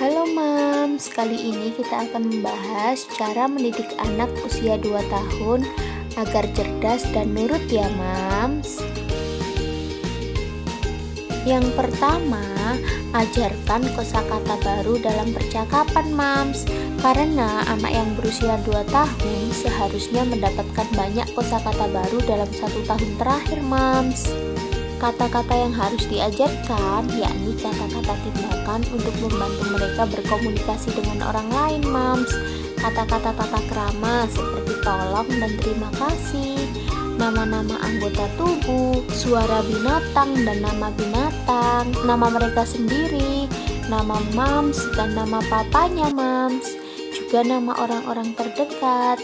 Halo Mams, kali ini kita akan membahas cara mendidik anak usia 2 tahun agar cerdas dan nurut ya Mams. Yang pertama, ajarkan kosakata baru dalam percakapan Mams. Karena anak yang berusia 2 tahun seharusnya mendapatkan banyak kosakata baru dalam 1 tahun terakhir Mams. Kata-kata yang harus diajarkan yakni kata-kata tindakan untuk membantu mereka berkomunikasi dengan orang lain Mams. Kata-kata tata krama seperti tolong dan terima kasih, nama-nama anggota tubuh, suara binatang dan nama binatang, nama mereka sendiri, nama Mams dan nama papanya Mams, juga nama orang-orang terdekat,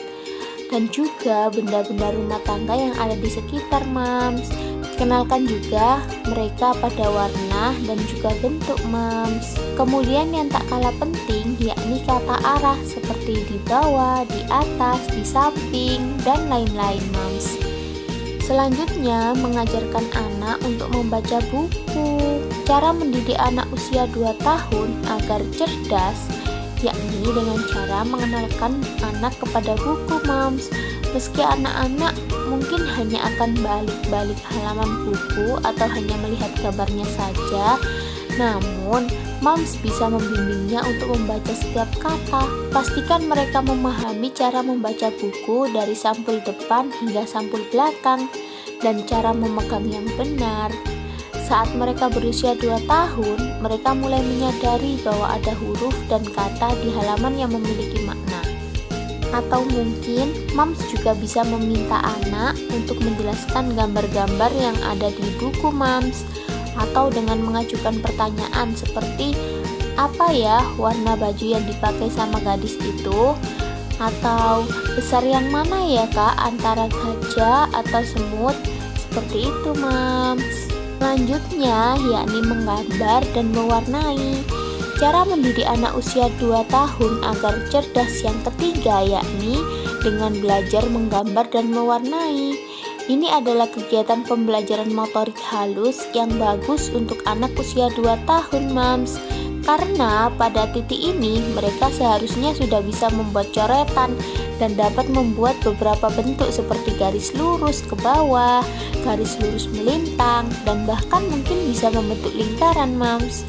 dan juga benda-benda rumah tangga yang ada di sekitar Mams. Kenalkan juga mereka pada warna dan juga bentuk Mams. Kemudian yang tak kalah penting yakni kata arah seperti di bawah, di atas, di samping, dan lain-lain Mams. Selanjutnya mengajarkan anak untuk membaca buku. Cara mendidik anak usia 2 tahun agar cerdas yakni dengan cara mengenalkan anak kepada buku Mams. Meski anak-anak mungkin hanya akan balik-balik halaman buku atau hanya melihat gambarnya saja, namun Mams bisa membimbingnya untuk membaca setiap kata. Pastikan mereka memahami cara membaca buku dari sampul depan hingga sampul belakang dan cara memegang yang benar. Saat mereka berusia 2 tahun, mereka mulai menyadari bahwa ada huruf dan kata di halaman yang memiliki makna. Atau mungkin Mams juga bisa meminta anak untuk menjelaskan gambar-gambar yang ada di buku Mams, atau dengan mengajukan pertanyaan seperti apa ya warna baju yang dipakai sama gadis itu, atau besar yang mana ya kak antara gajah atau semut, seperti itu Mams. Selanjutnya yakni menggambar dan mewarnai. Cara mendidik anak usia 2 tahun agar cerdas yang ketiga yakni dengan belajar menggambar dan mewarnai. Ini adalah kegiatan pembelajaran motorik halus yang bagus untuk anak usia 2 tahun Mams. Karena pada titik ini mereka seharusnya sudah bisa membuat coretan dan dapat membuat beberapa bentuk seperti garis lurus ke bawah, garis lurus melintang, dan bahkan mungkin bisa membentuk lingkaran Mams.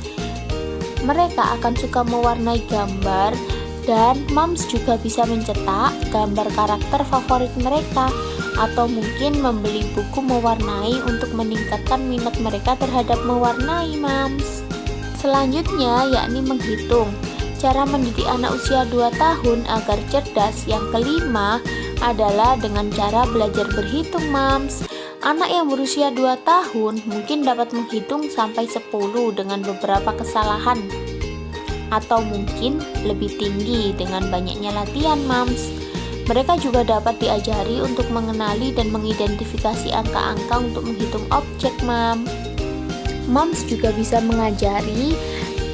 Mereka akan suka mewarnai gambar dan Mams juga bisa mencetak gambar karakter favorit mereka atau mungkin membeli buku mewarnai untuk meningkatkan minat mereka terhadap mewarnai Mams. Selanjutnya yakni menghitung. Cara mendidik anak usia 2 tahun agar cerdas yang kelima adalah dengan cara belajar berhitung Mams. Anak yang berusia 2 tahun mungkin dapat menghitung sampai 10 dengan beberapa kesalahan, atau mungkin lebih tinggi dengan banyaknya latihan Mams. Mereka juga dapat diajari untuk mengenali dan mengidentifikasi angka-angka untuk menghitung objek Mams. Mams juga bisa mengajari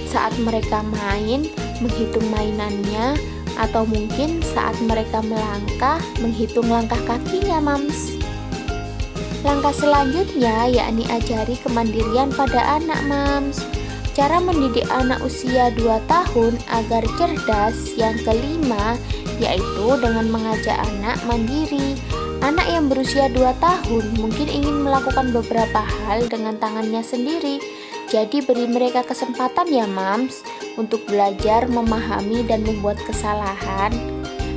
saat mereka main, menghitung mainannya, atau mungkin saat mereka melangkah, menghitung langkah kakinya Mams. Langkah selanjutnya yakni ajari kemandirian pada anak Mams. Cara mendidik anak usia 2 tahun agar cerdas yang kelima yaitu dengan mengajak anak mandiri. Anak yang berusia 2 tahun mungkin ingin melakukan beberapa hal dengan tangannya sendiri. Jadi beri mereka kesempatan ya Mams untuk belajar, memahami dan membuat kesalahan.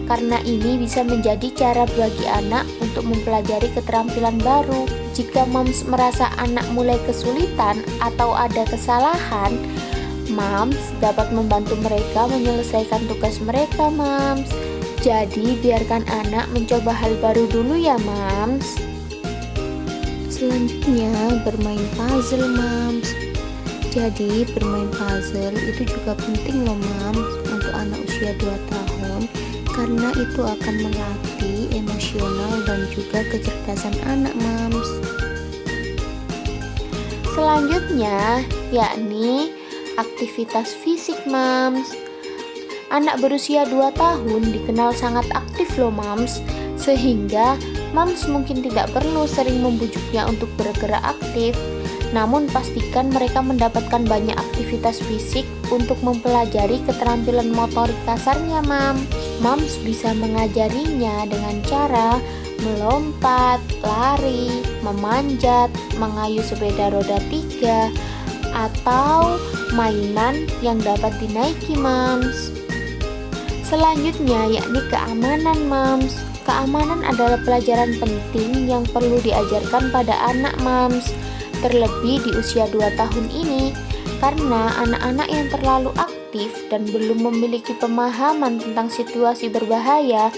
Karena ini bisa menjadi cara bagi anak untuk mempelajari keterampilan baru. Jika Mams merasa anak mulai kesulitan atau ada kesalahan, Mams dapat membantu mereka menyelesaikan tugas mereka Mams. Jadi biarkan anak mencoba hal baru dulu ya Mams. Selanjutnya bermain puzzle Mams. Jadi bermain puzzle itu juga penting loh Mams untuk anak usia 2 tahun. Karena itu akan melatih emosional dan juga kecerdasan anak Mams. Selanjutnya yakni aktivitas fisik Mams. Anak berusia 2 tahun dikenal sangat aktif loh Mams, sehingga Mams mungkin tidak perlu sering membujuknya untuk bergerak aktif. Namun pastikan mereka mendapatkan banyak aktivitas fisik untuk mempelajari keterampilan motorik kasarnya, Mams. Mams bisa mengajarinya dengan cara melompat, lari, memanjat, mengayuh sepeda roda 3, atau mainan yang dapat dinaiki, Mams. Selanjutnya yakni keamanan, Mams. Keamanan adalah pelajaran penting yang perlu diajarkan pada anak, Mams. Terlebih di usia 2 tahun ini, karena anak-anak yang terlalu aktif dan belum memiliki pemahaman tentang situasi berbahaya.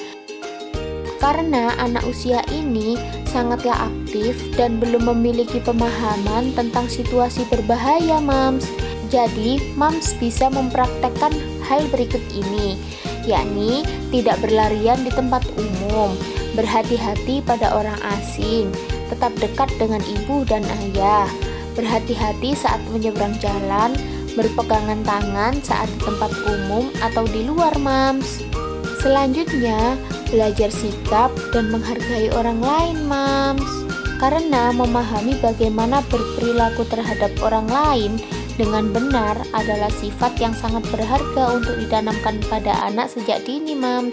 Karena anak usia ini sangatlah aktif dan belum memiliki pemahaman tentang situasi berbahaya, Mams. Jadi, Mams bisa mempraktekkan hal berikut ini, yakni tidak berlarian di tempat umum, berhati-hati pada orang asing, tetap dekat dengan ibu dan ayah, berhati-hati saat menyeberang jalan, berpegangan tangan saat di tempat umum atau di luar, Mams. Selanjutnya, belajar sikap dan menghargai orang lain, Mams. Karena memahami bagaimana berperilaku terhadap orang lain dengan benar adalah sifat yang sangat berharga untuk ditanamkan pada anak sejak dini, Mams.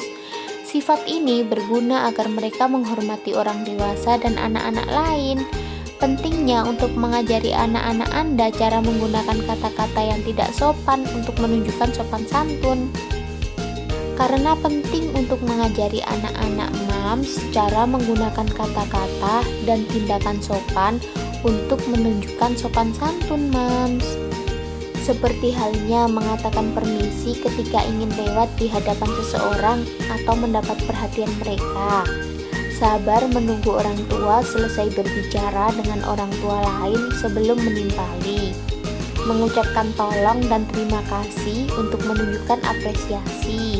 Sifat ini berguna agar mereka menghormati orang dewasa dan anak-anak lain. Pentingnya untuk mengajari anak-anak Anda cara menggunakan kata-kata yang tidak sopan untuk menunjukkan sopan santun. Karena penting untuk mengajari anak-anak, Mams, cara menggunakan kata-kata dan tindakan sopan untuk menunjukkan sopan santun, Mams. Seperti halnya mengatakan permisi ketika ingin lewat di hadapan seseorang atau mendapat perhatian mereka. Sabar menunggu orang tua selesai berbicara dengan orang tua lain sebelum menimpali. Mengucapkan tolong dan terima kasih untuk menunjukkan apresiasi.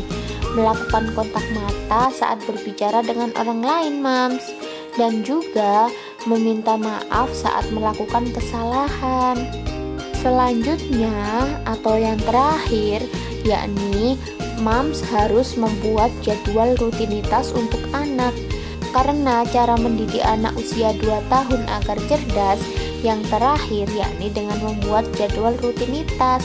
Melakukan kontak mata saat berbicara dengan orang lain, Mams. Dan juga meminta maaf saat melakukan kesalahan. Selanjutnya atau yang terakhir, yakni Mams harus membuat jadwal rutinitas untuk anak. Karena cara mendidik anak usia 2 tahun agar cerdas, yang terakhir yakni dengan membuat jadwal rutinitas.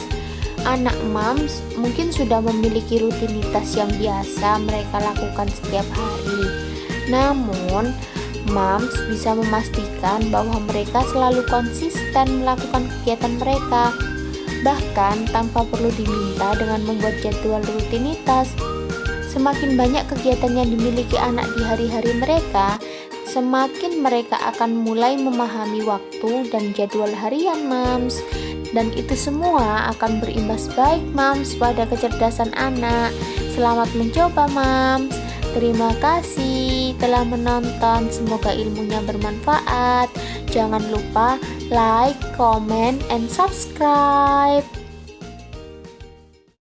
Anak Mams mungkin sudah memiliki rutinitas yang biasa mereka lakukan setiap hari. Namun, Mams bisa memastikan bahwa mereka selalu konsisten melakukan kegiatan mereka, bahkan tanpa perlu diminta dengan membuat jadwal rutinitas. Semakin banyak kegiatan yang dimiliki anak di hari-hari mereka, semakin mereka akan mulai memahami waktu dan jadwal harian, Mams. Dan itu semua akan berimbas baik, Mams, pada kecerdasan anak. Selamat mencoba, Mams. Terima kasih telah menonton, semoga ilmunya bermanfaat. Jangan lupa like, comment, and subscribe.